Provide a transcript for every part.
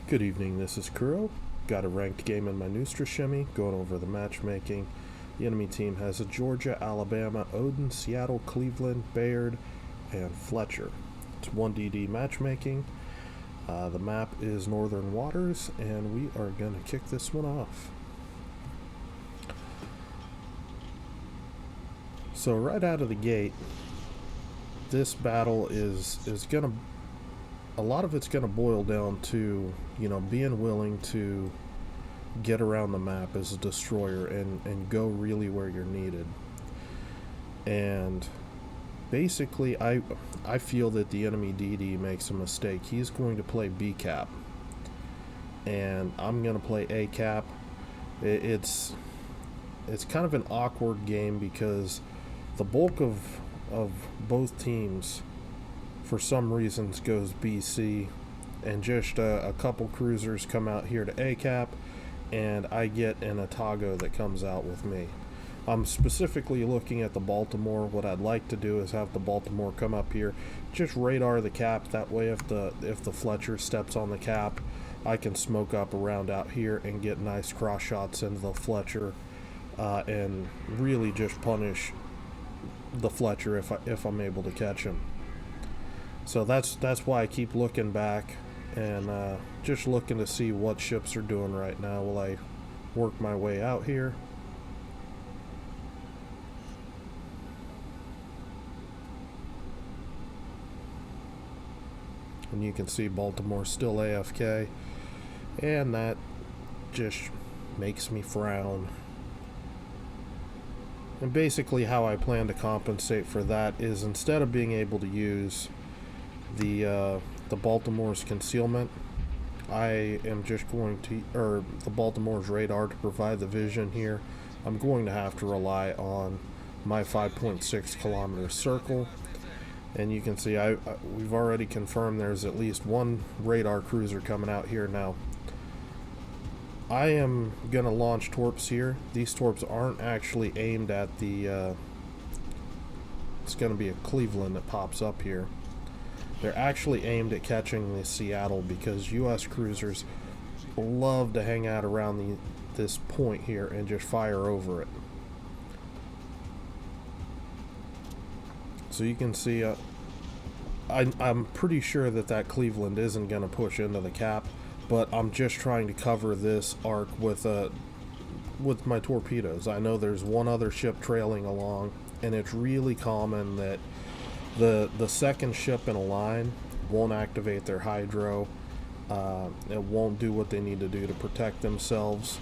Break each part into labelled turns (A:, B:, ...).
A: Good evening, this is Kuro. Got a ranked game in my Neustrashimy, going over the matchmaking. The enemy team has a Georgia, Alabama, Odin, Seattle, Cleveland, Bayard, and Fletcher. It's 1DD matchmaking. The map is Northern Waters, and we are going to kick this one off. So right out of the gate, this battle is going to, a lot of it's going to boil down to, being willing to get around the map as a destroyer and go really where you're needed. And basically, I feel that the enemy DD makes a mistake. He's going to play B cap, and I'm going to play A cap. It's kind of an awkward game because the bulk of both teams, for some reasons, goes BC, and just a couple cruisers come out here to A cap, and I get an Atago that comes out with me. I'm specifically looking at the Baltimore. What I'd like to do is have the Baltimore come up here, just radar the cap. That way, if the Fletcher steps on the cap, I can smoke up around out here and get nice cross shots into the Fletcher, and really just punish the Fletcher if I'm able to catch him. So that's why I keep looking back and just looking to see what ships are doing right now while I work my way out here. And you can see Baltimore still AFK, and that just makes me frown. And basically how I plan to compensate for that is, instead of being able to use the Baltimore's concealment, I am just going to, or the Baltimore's radar to provide the vision here, I'm going to have to rely on my 5.6 kilometer circle. And you can see we've already confirmed there's at least one radar cruiser coming out here now. I am going to launch torps here. These torps aren't actually aimed at the, it's going to be a Cleveland that pops up here. They're actually aimed at catching the Seattle, because U.S. cruisers love to hang out around this point here and just fire over it. So you can see, I'm pretty sure that Cleveland isn't going to push into the cap, but I'm just trying to cover this arc with my torpedoes. I know there's one other ship trailing along, and it's really common that the second ship in a line won't activate their hydro. It won't do what they need to do to protect themselves,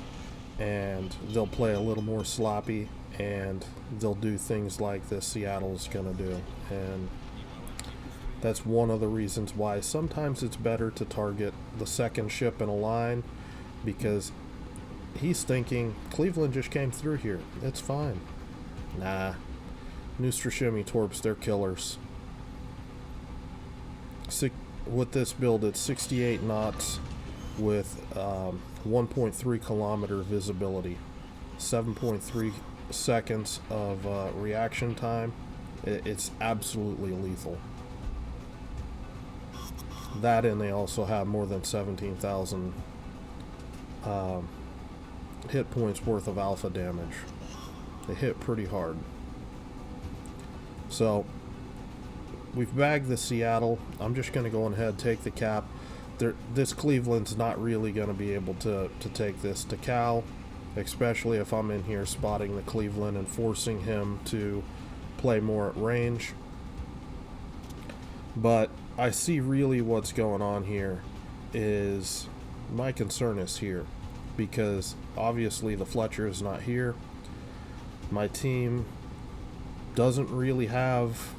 A: and they'll play a little more sloppy, and they'll do things like this Seattle's gonna do. And that's one of the reasons why sometimes it's better to target the second ship in a line, because he's thinking Cleveland just came through here, it's fine. Nah, Neustrashimy torps, they're killers. With this build, it's 68 knots with 1.3 kilometer visibility, 7.3 seconds of reaction time. It's absolutely lethal. That, and they also have more than 17,000 hit points worth of alpha damage. They hit pretty hard. So we've bagged the Seattle. I'm just going to go ahead and take the cap. This Cleveland's not really going to be able to take this to Cal, especially if I'm in here spotting the Cleveland and forcing him to play more at range. But I see really what's going on here is, my concern is here, because obviously the Fletcher is not here. My team doesn't really have,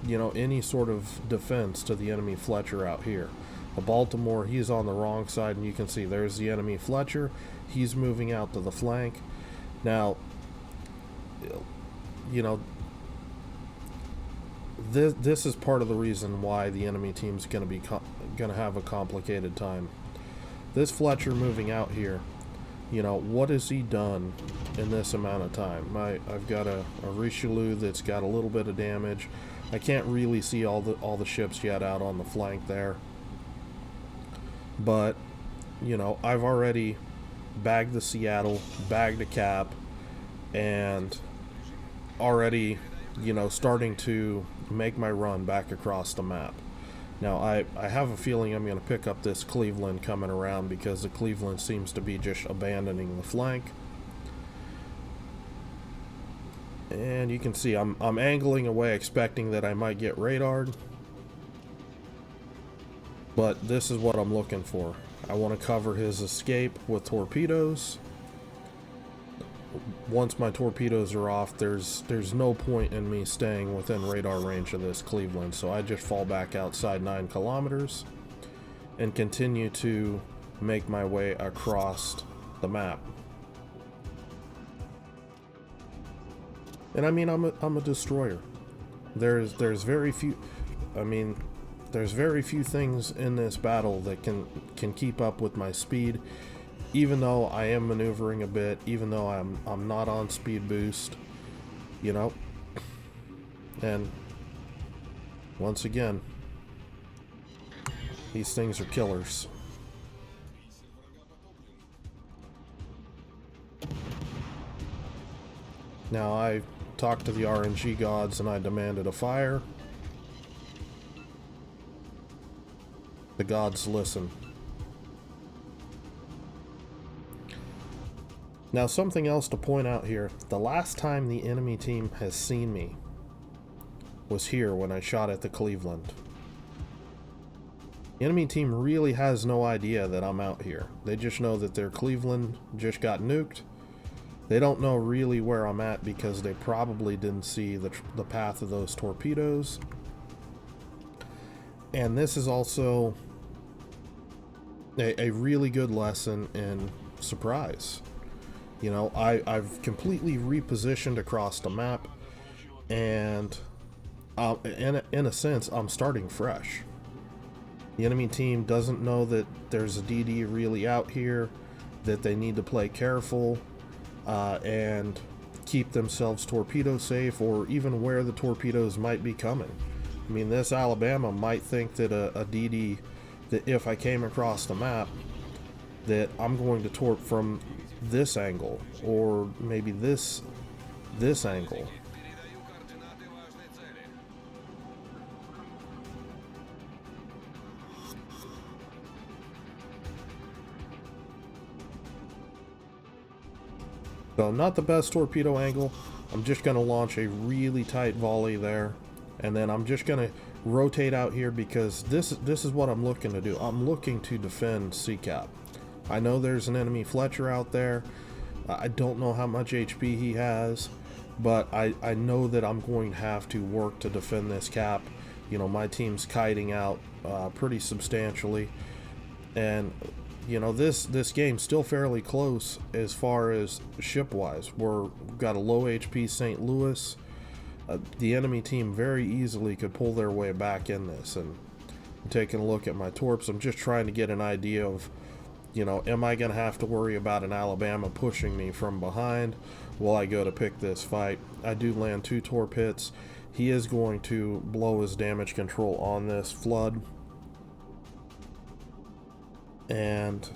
A: any sort of defense to the enemy Fletcher out here. The Baltimore, he's on the wrong side, and you can see there's the enemy Fletcher. He's moving out to the flank. Now, this is part of the reason why the enemy team's going to have a complicated time. This Fletcher moving out here, what has he done in this amount of time? I've got a Richelieu that's got a little bit of damage. I can't really see all the ships yet out on the flank there. But you know, I've already bagged the Seattle, bagged a cap, and already, you know, starting to make my run back across the map. Now, I have a feeling I'm going to pick up this Cleveland coming around because the Cleveland seems to be just abandoning the flank. And you can see I'm angling away expecting that I might get radared. But this is what I'm looking for. I want to cover his escape with torpedoes. Once my torpedoes are off, there's no point in me staying within radar range of this Cleveland, so I just fall back outside 9 kilometers and continue to make my way across the map. And I mean, I'm a destroyer. There's very few. I mean, there's very few things in this battle that can keep up with my speed. Even though I am maneuvering a bit, even though I'm not on speed boost, you know. And once again, these things are killers. Now I talked to the RNG gods and I demanded a fire. The gods listen. Now, something else to point out here. The last time the enemy team has seen me was here when I shot at the Cleveland. The enemy team really has no idea that I'm out here. They just know that their Cleveland just got nuked. They don't know really where I'm at because they probably didn't see the path of those torpedoes. And this is also a really good lesson in surprise. You know, I've completely repositioned across the map, and in a sense, I'm starting fresh. The enemy team doesn't know that there's a DD really out here, that they need to play careful, and keep themselves torpedo safe, or even where the torpedoes might be coming. I mean, this Alabama might think that a DD, that if I came across the map, that I'm going to torp from this angle, or maybe this angle. So not the best torpedo angle. I'm just going to launch a really tight volley there, and then I'm just going to rotate out here because this is what I'm looking to do. I'm looking to defend CCAP. I know there's an enemy Fletcher out there. I don't know how much HP he has, but I know that I'm going to have to work to defend this cap. You know, my team's kiting out pretty substantially, and you know, this game's still fairly close as far as ship-wise. We've got a low HP St. Louis. The enemy team very easily could pull their way back in this. And I'm taking a look at my torps. I'm just trying to get an idea of, you know, am I going to have to worry about an Alabama pushing me from behind while I go to pick this fight? I do land 2 torp hits. He is going to blow his damage control on this flood. And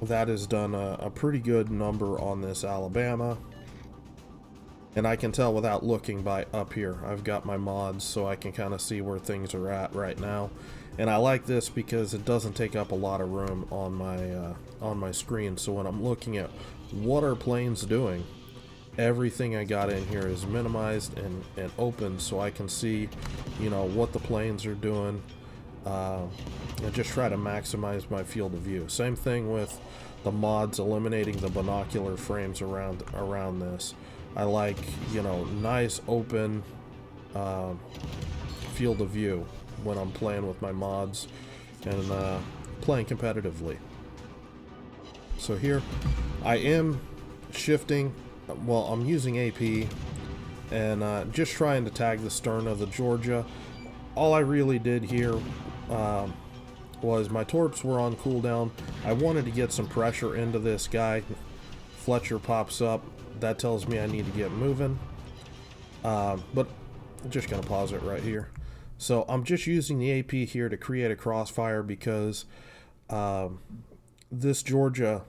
A: that has done a pretty good number on this Alabama. And I can tell without looking by up here. I've got my mods so I can kind of see where things are at right now. And I like this because it doesn't take up a lot of room on my screen. So when I'm looking at what are planes doing, everything I got in here is minimized and open so I can see, you know, what the planes are doing. And just try to maximize my field of view. Same thing with the mods eliminating the binocular frames around this. I like, you know, nice open field of view when I'm playing with my mods and playing competitively. So here I am shifting. Well, I'm using AP and just trying to tag the stern of the Georgia. All I really did here was my torps were on cooldown. I wanted to get some pressure into this guy. Fletcher pops up. That tells me I need to get moving. But I'm just going to pause it right here. So I'm just using the AP here to create a crossfire because This Georgia,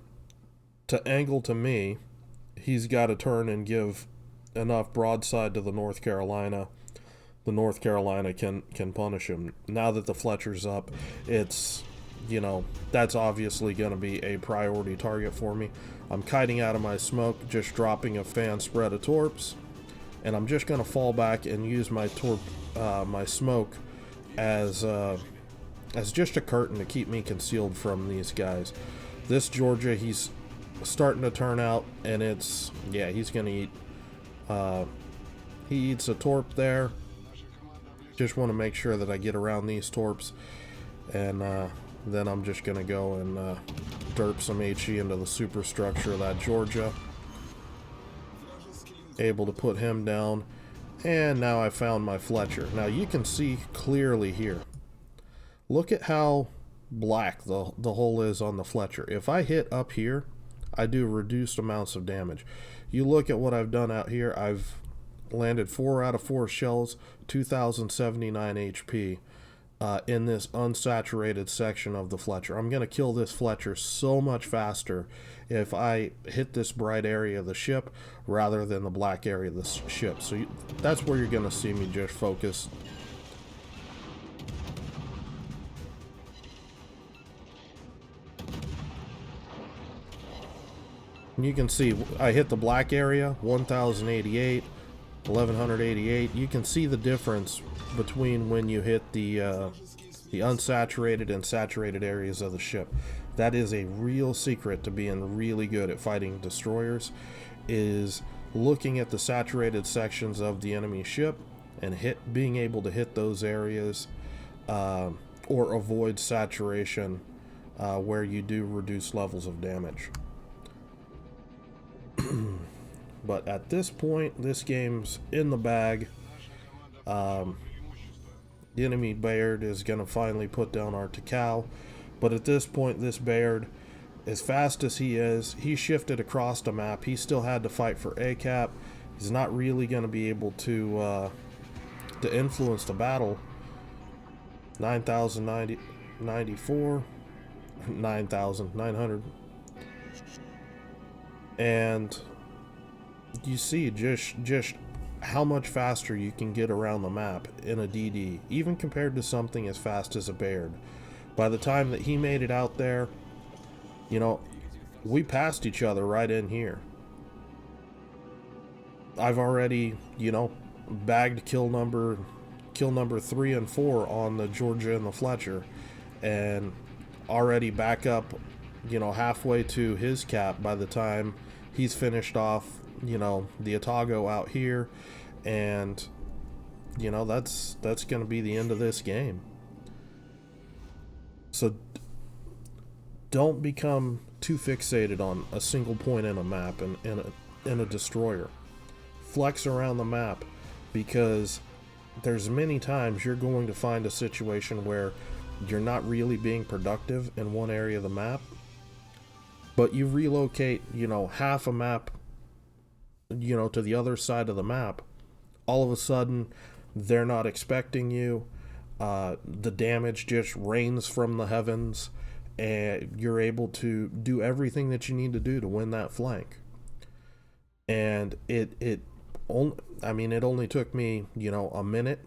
A: to angle to me, he's got to turn and give enough broadside to the North Carolina. The North Carolina can punish him. Now that the Fletcher's up, it's, that's obviously going to be a priority target for me. I'm kiting out of my smoke, just dropping a fan spread of torps, and I'm just going to fall back and use my my smoke as just a curtain to keep me concealed from these guys. This Georgia, he's starting to turn out, and he's going to eat. He eats a torp there. Just want to make sure that I get around these torps, and then I'm just going to go and derp some HE into the superstructure of that Georgia. Able to put him down, and now I found my Fletcher. Now you can see clearly here. Look at how black the hole is on the Fletcher. If I hit up here, I do reduced amounts of damage. You look at what I've done out here. I've landed 4 out of 4 shells, 2079 HP in this unsaturated section of the Fletcher. I'm going to kill this Fletcher so much faster if I hit this bright area of the ship rather than the black area of the ship. So that's where you're going to see me just focus. And you can see I hit the black area, 1088, 1188. You can see the difference between when you hit the unsaturated and saturated areas of the ship. That is a real secret to being really good at fighting destroyers, is looking at the saturated sections of the enemy ship and being able to hit those areas or avoid saturation where you do reduce levels of damage. But at this point, this game's in the bag. The enemy Bayard is going to finally put down our Tikal. But at this point, this Bayard, as fast as he is, he shifted across the map. He still had to fight for ACAP. He's not really going to be able to influence the battle. 9,094, 9,900. And you see just how much faster you can get around the map in a DD, even compared to something as fast as a Bayard. By the time that he made it out there, we passed each other right in here. I've already, bagged kill number 3 and 4 on the Georgia and the Fletcher, and already back up, halfway to his cap by the time he's finished off, the Otago out here, and that's going to be the end of this game. So don't become too fixated on a single point in a map and in a destroyer. Flex around the map, because there's many times you're going to find a situation where you're not really being productive in one area of the map, but you relocate, half a map, to the other side of the map. All of a sudden, they're not expecting you. The damage just rains from the heavens, and you're able to do everything that you need to do to win that flank. And it only took me, a minute,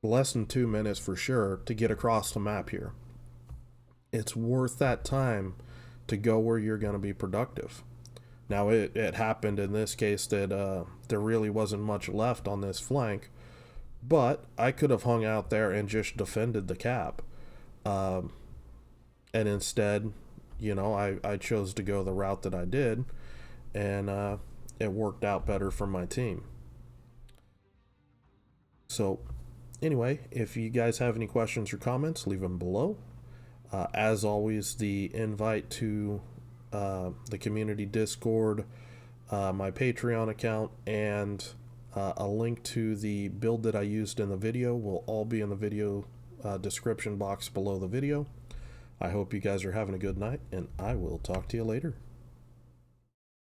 A: less than 2 minutes for sure, to get across the map here. It's worth that time to go where you're going to be productive. Now, it happened in this case that there really wasn't much left on this flank, but I could have hung out there and just defended the cap. And instead, I chose to go the route that I did, and it worked out better for my team. So, anyway, if you guys have any questions or comments, leave them below. As always, the invite to the community Discord, my Patreon account, and a link to the build that I used in the video will all be in the video description box below the video. I hope you guys are having a good night, and I will talk to you later.